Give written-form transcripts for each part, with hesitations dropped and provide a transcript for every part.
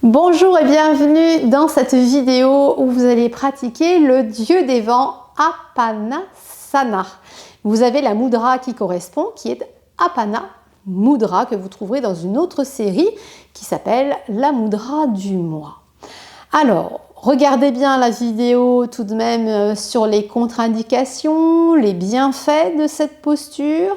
Bonjour et bienvenue dans cette vidéo où vous allez pratiquer le dieu des vents Apanasana. Vous avez la mudra qui correspond, qui est Apana Mudra, que vous trouverez dans une autre série qui s'appelle la mudra du mois. Alors, regardez bien la vidéo tout de même sur les contre-indications, les bienfaits de cette posture.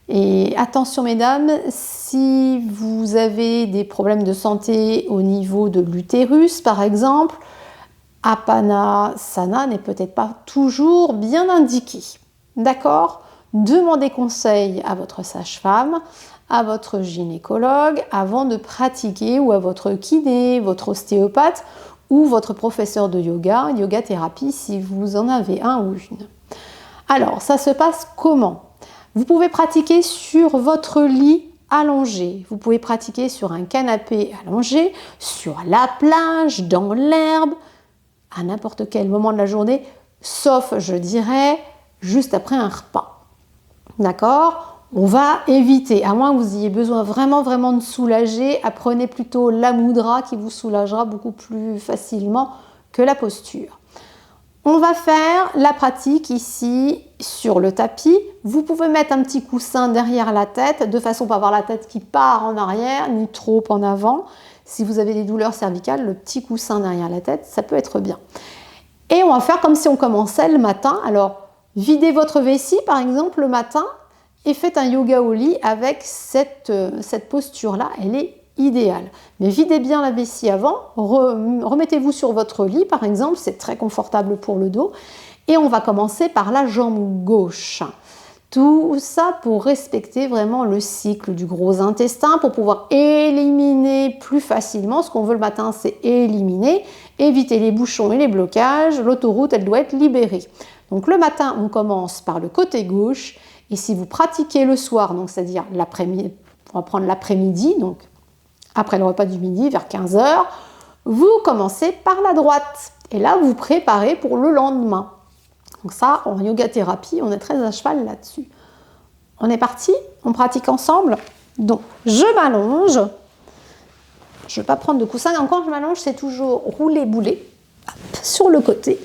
Et attention mesdames, si vous avez des problèmes de santé au niveau de l'utérus par exemple, Apanasana n'est peut-être pas toujours bien indiqué. D'accord? Demandez conseil à votre sage-femme, à votre gynécologue avant de pratiquer, ou à votre kiné, votre ostéopathe ou votre professeur de yoga, yoga thérapie si vous en avez un ou une. Alors, ça se passe comment? Vous pouvez pratiquer sur votre lit allongé, vous pouvez pratiquer sur un canapé allongé, sur la plage, dans l'herbe, à n'importe quel moment de la journée, sauf, je dirais, juste après un repas. D'accord? On va éviter, à moins que vous ayez besoin vraiment de soulager, apprenez plutôt la mudra qui vous soulagera beaucoup plus facilement que la posture. On va faire la pratique ici sur le tapis. Vous pouvez mettre un petit coussin derrière la tête, de façon à pas avoir la tête qui part en arrière, ni trop en avant. Si vous avez des douleurs cervicales, le petit coussin derrière la tête, ça peut être bien. Et on va faire comme si on commençait le matin. Alors, videz votre vessie par exemple le matin et faites un yoga au lit avec cette posture-là. Elle est idéal. Mais videz bien la vessie avant, remettez-vous sur votre lit par exemple, c'est très confortable pour le dos. Et on va commencer par la jambe gauche. Tout ça pour respecter vraiment le cycle du gros intestin, pour pouvoir éliminer plus facilement. Ce qu'on veut le matin, c'est éliminer, éviter les bouchons et les blocages. L'autoroute, elle doit être libérée. Donc le matin, on commence par le côté gauche. Et si vous pratiquez le soir, donc c'est-à-dire l'après-midi, on va prendre l'après-midi, donc après le repas du midi, vers 15 h, vous commencez par la droite. Et là, vous préparez pour le lendemain. Donc ça, en yoga thérapie, on est très à cheval là-dessus. On est parti? On pratique ensemble? Donc, je m'allonge. Je ne vais pas prendre de coussin. Et quand je m'allonge, c'est toujours rouler-bouler sur le côté.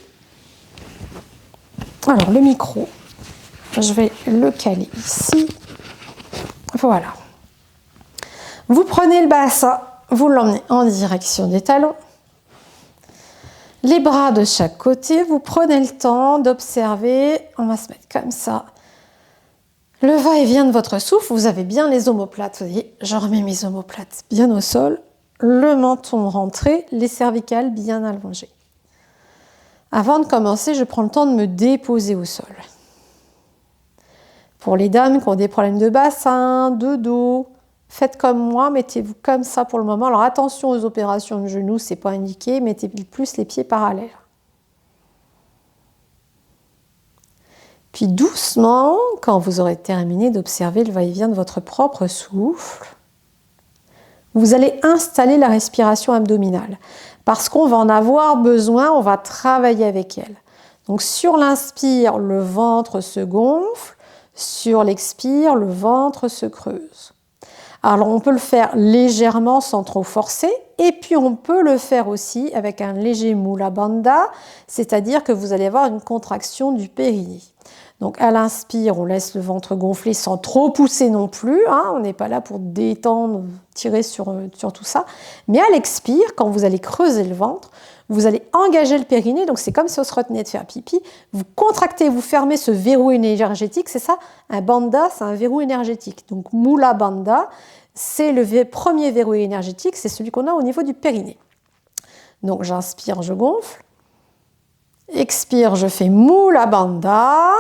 Alors, le micro, je vais le caler ici. Voilà. Vous prenez le bassin, vous l'emmenez en direction des talons. Les bras de chaque côté, vous prenez le temps d'observer. On va se mettre comme ça. Le va-et-vient de votre souffle, vous avez bien les omoplates. Vous voyez, je remets mes omoplates bien au sol. Le menton rentré, les cervicales bien allongées. Avant de commencer, je prends le temps de me déposer au sol. Pour les dames qui ont des problèmes de bassin, de dos, faites comme moi, mettez-vous comme ça pour le moment. Alors attention aux opérations de genoux, c'est pas indiqué, mettez plus les pieds parallèles. Puis doucement, quand vous aurez terminé d'observer le va-et-vient de votre propre souffle, vous allez installer la respiration abdominale. Parce qu'on va en avoir besoin, on va travailler avec elle. Donc sur l'inspire, le ventre se gonfle. Sur l'expire, le ventre se creuse. Alors on peut le faire légèrement sans trop forcer, et puis on peut le faire aussi avec un léger Mula Bandha, c'est-à-dire que vous allez avoir une contraction du périnée. Donc à l'inspire, on laisse le ventre gonfler sans trop pousser non plus, hein, on n'est pas là pour détendre, tirer sur tout ça, mais à l'expire, quand vous allez creuser le ventre, vous allez engager le périnée, donc c'est comme si on se retenait de faire pipi, vous contractez, vous fermez ce verrou énergétique, c'est ça, un bandha, c'est un verrou énergétique. Donc Mula Bandha, c'est le premier verrou énergétique, c'est celui qu'on a au niveau du périnée. Donc j'inspire, je gonfle, expire, je fais Mula Bandha,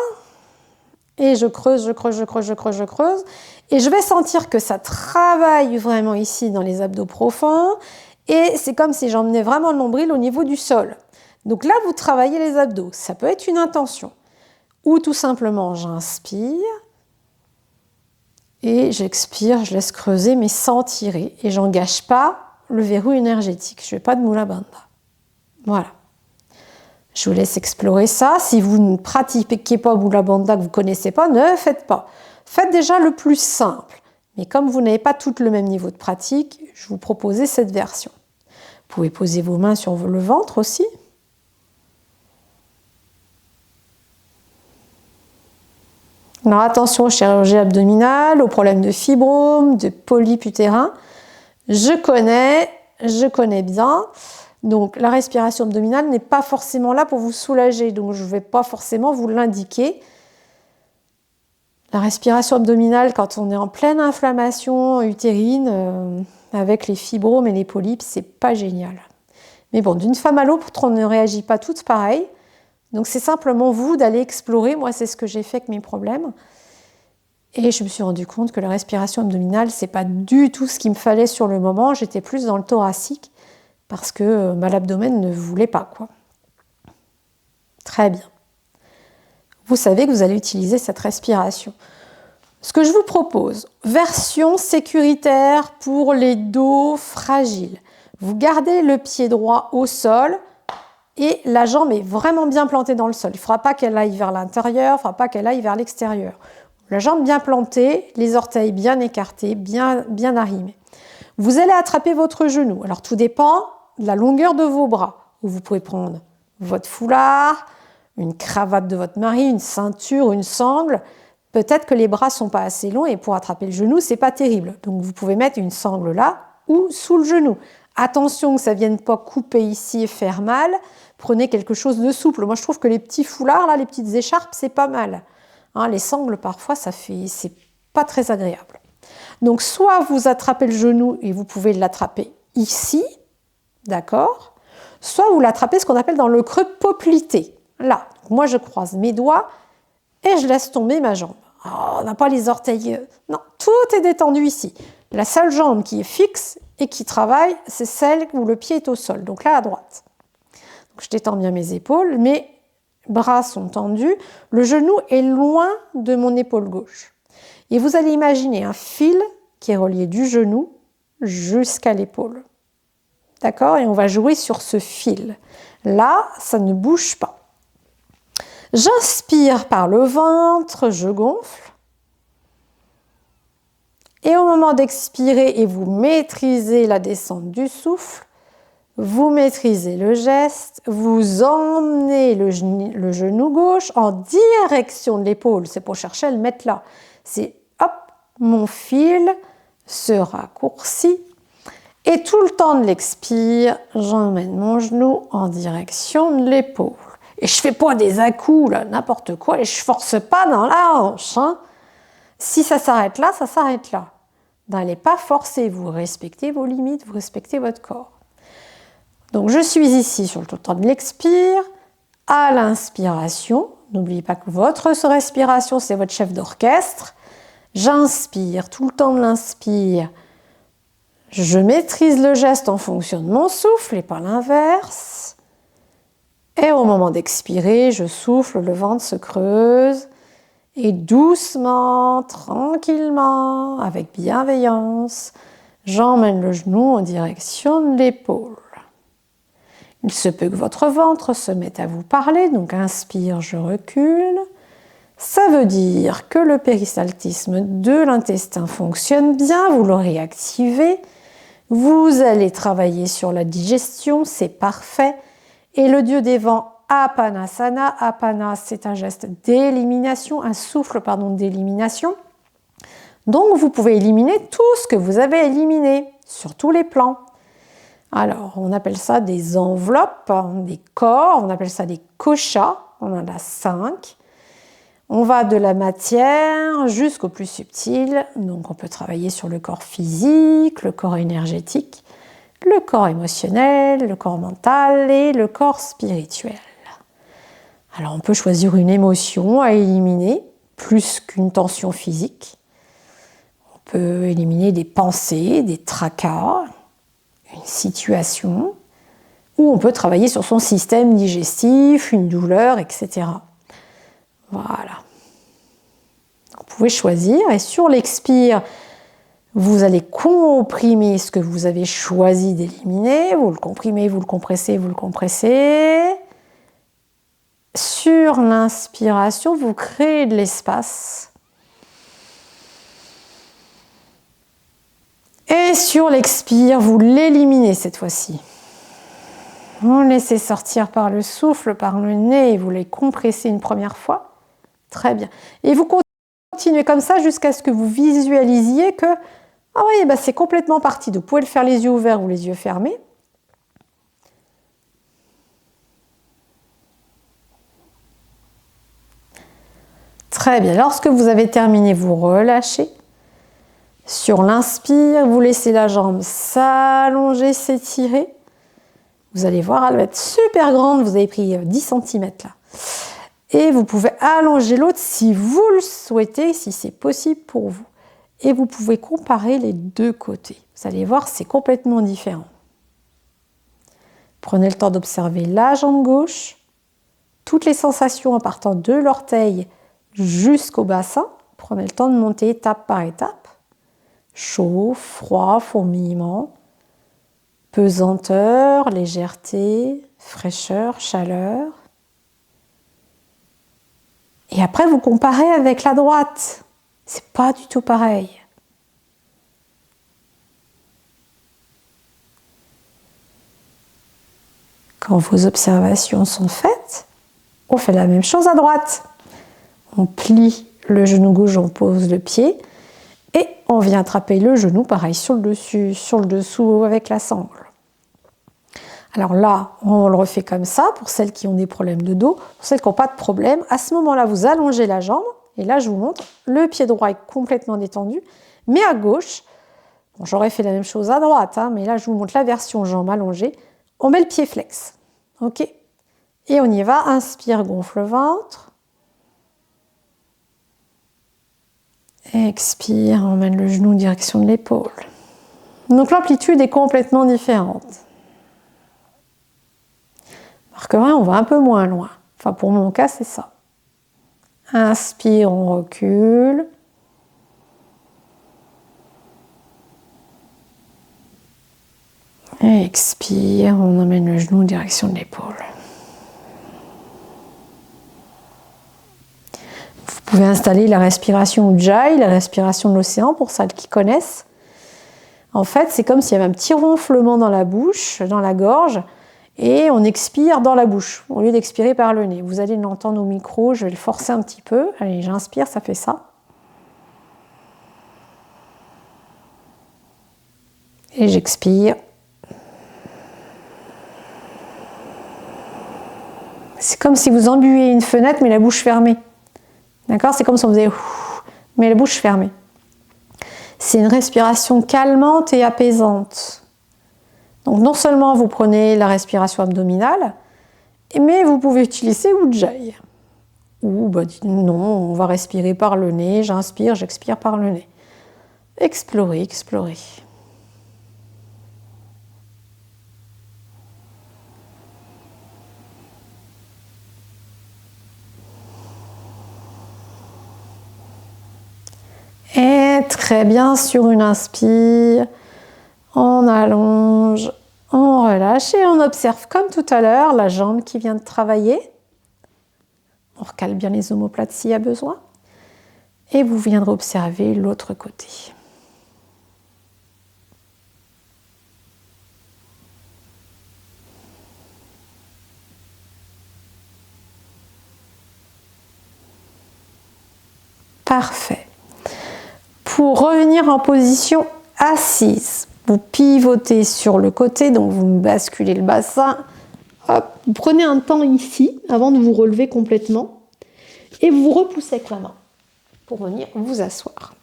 et je creuse, et je vais sentir que ça travaille vraiment ici dans les abdos profonds. Et c'est comme si j'emmenais vraiment le nombril au niveau du sol. Donc là, vous travaillez les abdos. Ça peut être une intention. Ou tout simplement, j'inspire. Et j'expire, je laisse creuser, mais sans tirer. Et j'engage pas le verrou énergétique. Je ne fais pas de Mula Bandha. Voilà. Je vous laisse explorer ça. Si vous ne pratiquez pas Mula Bandha, que vous ne connaissez pas, ne faites pas. Faites déjà le plus simple. Mais comme vous n'avez pas tout le même niveau de pratique, je vous proposais cette version. Vous pouvez poser vos mains sur le ventre aussi. Alors attention aux chirurgies abdominales, aux problèmes de fibrome, de polypes utérins. Je connais bien. Donc la respiration abdominale n'est pas forcément là pour vous soulager, donc je ne vais pas forcément vous l'indiquer. La respiration abdominale, quand on est en pleine inflammation utérine, avec les fibromes et les polypes, c'est pas génial. Mais bon, d'une femme à l'autre, on ne réagit pas toutes pareil. Donc c'est simplement vous d'aller explorer. Moi, c'est ce que j'ai fait avec mes problèmes. Et je me suis rendu compte que la respiration abdominale, c'est pas du tout ce qu'il me fallait sur le moment. J'étais plus dans le thoracique parce que l'abdomen ne voulait pas, quoi. Très bien. Vous savez que vous allez utiliser cette respiration. Ce que je vous propose, version sécuritaire pour les dos fragiles. Vous gardez le pied droit au sol et la jambe est vraiment bien plantée dans le sol. Il ne faudra pas qu'elle aille vers l'intérieur, il ne faudra pas qu'elle aille vers l'extérieur. La jambe bien plantée, les orteils bien écartés, bien arrimés. Vous allez attraper votre genou. Alors tout dépend de la longueur de vos bras. Vous pouvez prendre votre foulard, une cravate de votre mari, une ceinture, une sangle. Peut-être que les bras ne sont pas assez longs et pour attraper le genou, ce n'est pas terrible. Donc vous pouvez mettre une sangle là ou sous le genou. Attention que ça ne vienne pas couper ici et faire mal. Prenez quelque chose de souple. Moi, je trouve que les petits foulards, là, les petites écharpes, c'est pas mal. Hein, les sangles, parfois, c'est pas très agréable. Donc, soit vous attrapez le genou et vous pouvez l'attraper ici, d'accord? Soit vous l'attrapez ce qu'on appelle dans le creux poplité. Là, moi, je croise mes doigts et je laisse tomber ma jambe. Oh, on n'a pas les orteils. Non, tout est détendu ici. La seule jambe qui est fixe et qui travaille, c'est celle où le pied est au sol, donc là à droite. Donc, je détends bien mes épaules, mes bras sont tendus, le genou est loin de mon épaule gauche. Et vous allez imaginer un fil qui est relié du genou jusqu'à l'épaule. D'accord? Et on va jouer sur ce fil. Là, ça ne bouge pas. J'inspire par le ventre, je gonfle. Et au moment d'expirer et vous maîtrisez la descente du souffle, vous maîtrisez le geste, vous emmenez le genou gauche en direction de l'épaule. C'est pour chercher à le mettre là. C'est hop, mon fil se raccourcit. Et tout le temps de l'expire, j'emmène mon genou en direction de l'épaule. Et je ne fais pas des à-coups, là, n'importe quoi, et je ne force pas dans la hanche. Hein. Si ça s'arrête là, ça s'arrête là. N'allez pas forcer, vous respectez vos limites, vous respectez votre corps. Donc je suis ici sur le temps de l'expire, à l'inspiration. N'oubliez pas que votre respiration, c'est votre chef d'orchestre. J'inspire, tout le temps de l'inspire. Je maîtrise le geste en fonction de mon souffle et pas l'inverse. Et au moment d'expirer, je souffle, le ventre se creuse. Et doucement, tranquillement, avec bienveillance, j'emmène le genou en direction de l'épaule. Il se peut que votre ventre se mette à vous parler, donc inspire, je recule. Ça veut dire que le péristaltisme de l'intestin fonctionne bien, vous l'aurez activé. Vous allez travailler sur la digestion, c'est parfait. Et le dieu des vents, Apanasana. Apana, c'est un geste d'élimination, un souffle, d'élimination. Donc, vous pouvez éliminer tout ce que vous avez éliminé sur tous les plans. Alors, on appelle ça des enveloppes, des corps, on appelle ça des koshas, on en a 5. On va de la matière jusqu'au plus subtil, donc on peut travailler sur le corps physique, le corps énergétique, le corps émotionnel, le corps mental et le corps spirituel. Alors on peut choisir une émotion à éliminer, plus qu'une tension physique. On peut éliminer des pensées, des tracas, une situation, ou on peut travailler sur son système digestif, une douleur, etc. Voilà. Vous pouvez choisir et sur l'expire, vous allez comprimer ce que vous avez choisi d'éliminer. Vous le comprimez, vous le compressez, vous le compressez. Sur l'inspiration, vous créez de l'espace. Et sur l'expire, vous l'éliminez cette fois-ci. Vous laissez sortir par le souffle, par le nez et vous les compressez une première fois. Très bien. Et vous continuez comme ça jusqu'à ce que vous visualisiez que ah oui, bah c'est complètement parti. Vous pouvez le faire les yeux ouverts ou les yeux fermés. Très bien. Lorsque vous avez terminé, vous relâchez. Sur l'inspire, vous laissez la jambe s'allonger, s'étirer. Vous allez voir, elle va être super grande. Vous avez pris 10 cm là. Et vous pouvez allonger l'autre si vous le souhaitez, si c'est possible pour vous. Et vous pouvez comparer les deux côtés. Vous allez voir, c'est complètement différent. Prenez le temps d'observer la jambe gauche, toutes les sensations en partant de l'orteil jusqu'au bassin. Prenez le temps de monter étape par étape. Chaud, froid, fourmillement, pesanteur, légèreté, fraîcheur, chaleur. Et après, vous comparez avec la droite. C'est pas du tout pareil. Quand vos observations sont faites, on fait la même chose à droite. On plie le genou gauche, on pose le pied et on vient attraper le genou, pareil, sur le dessus, sur le dessous avec la sangle. Alors là, on le refait comme ça pour celles qui ont des problèmes de dos. Pour celles qui n'ont pas de problème, à ce moment-là, vous allongez la jambe. Et là, je vous montre, le pied droit est complètement détendu. Mais à gauche, bon, j'aurais fait la même chose à droite, hein, mais là, je vous montre la version jambe allongée. On met le pied flex. OK? Et on y va. Inspire, gonfle le ventre. Expire, on emmène le genou en direction de l'épaule. Donc l'amplitude est complètement différente. Remarquerez, on va un peu moins loin. Enfin, pour mon cas, c'est ça. Inspire, on recule. Et expire, on emmène le genou en direction de l'épaule. Vous pouvez installer la respiration Ujjayi, la respiration de l'océan, pour celles qui connaissent. En fait, c'est comme s'il y avait un petit ronflement dans la bouche, dans la gorge, et on expire dans la bouche, au lieu d'expirer par le nez. Vous allez l'entendre au micro, je vais le forcer un petit peu. Allez, j'inspire, ça fait ça. Et j'expire. C'est comme si vous embuiez une fenêtre, mais la bouche fermée. D'accord? C'est comme si on faisait mais la bouche fermée. C'est une respiration calmante et apaisante. Donc non seulement vous prenez la respiration abdominale, mais vous pouvez utiliser Ujjayi. Ou non, on va respirer par le nez, j'inspire, j'expire par le nez. Explorez, explorez. Et très bien, sur une inspire, on allonge, on relâche et on observe comme tout à l'heure la jambe qui vient de travailler. On recale bien les omoplates s'il y a besoin. Et vous viendrez observer l'autre côté. Parfait. Pour revenir en position assise, vous pivotez sur le côté, donc vous basculez le bassin. Hop, vous prenez un temps ici avant de vous relever complètement et vous repoussez avec la main pour venir vous asseoir.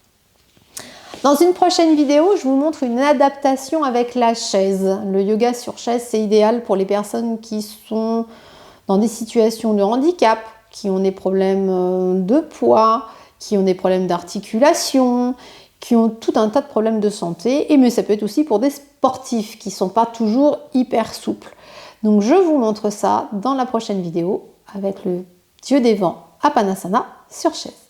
Dans une prochaine vidéo, je vous montre une adaptation avec la chaise. Le yoga sur chaise, c'est idéal pour les personnes qui sont dans des situations de handicap, qui ont des problèmes de poids, qui ont des problèmes d'articulation, qui ont tout un tas de problèmes de santé, mais ça peut être aussi pour des sportifs qui ne sont pas toujours hyper souples. Donc je vous montre ça dans la prochaine vidéo avec le dieu des vents Apanasana sur chaise.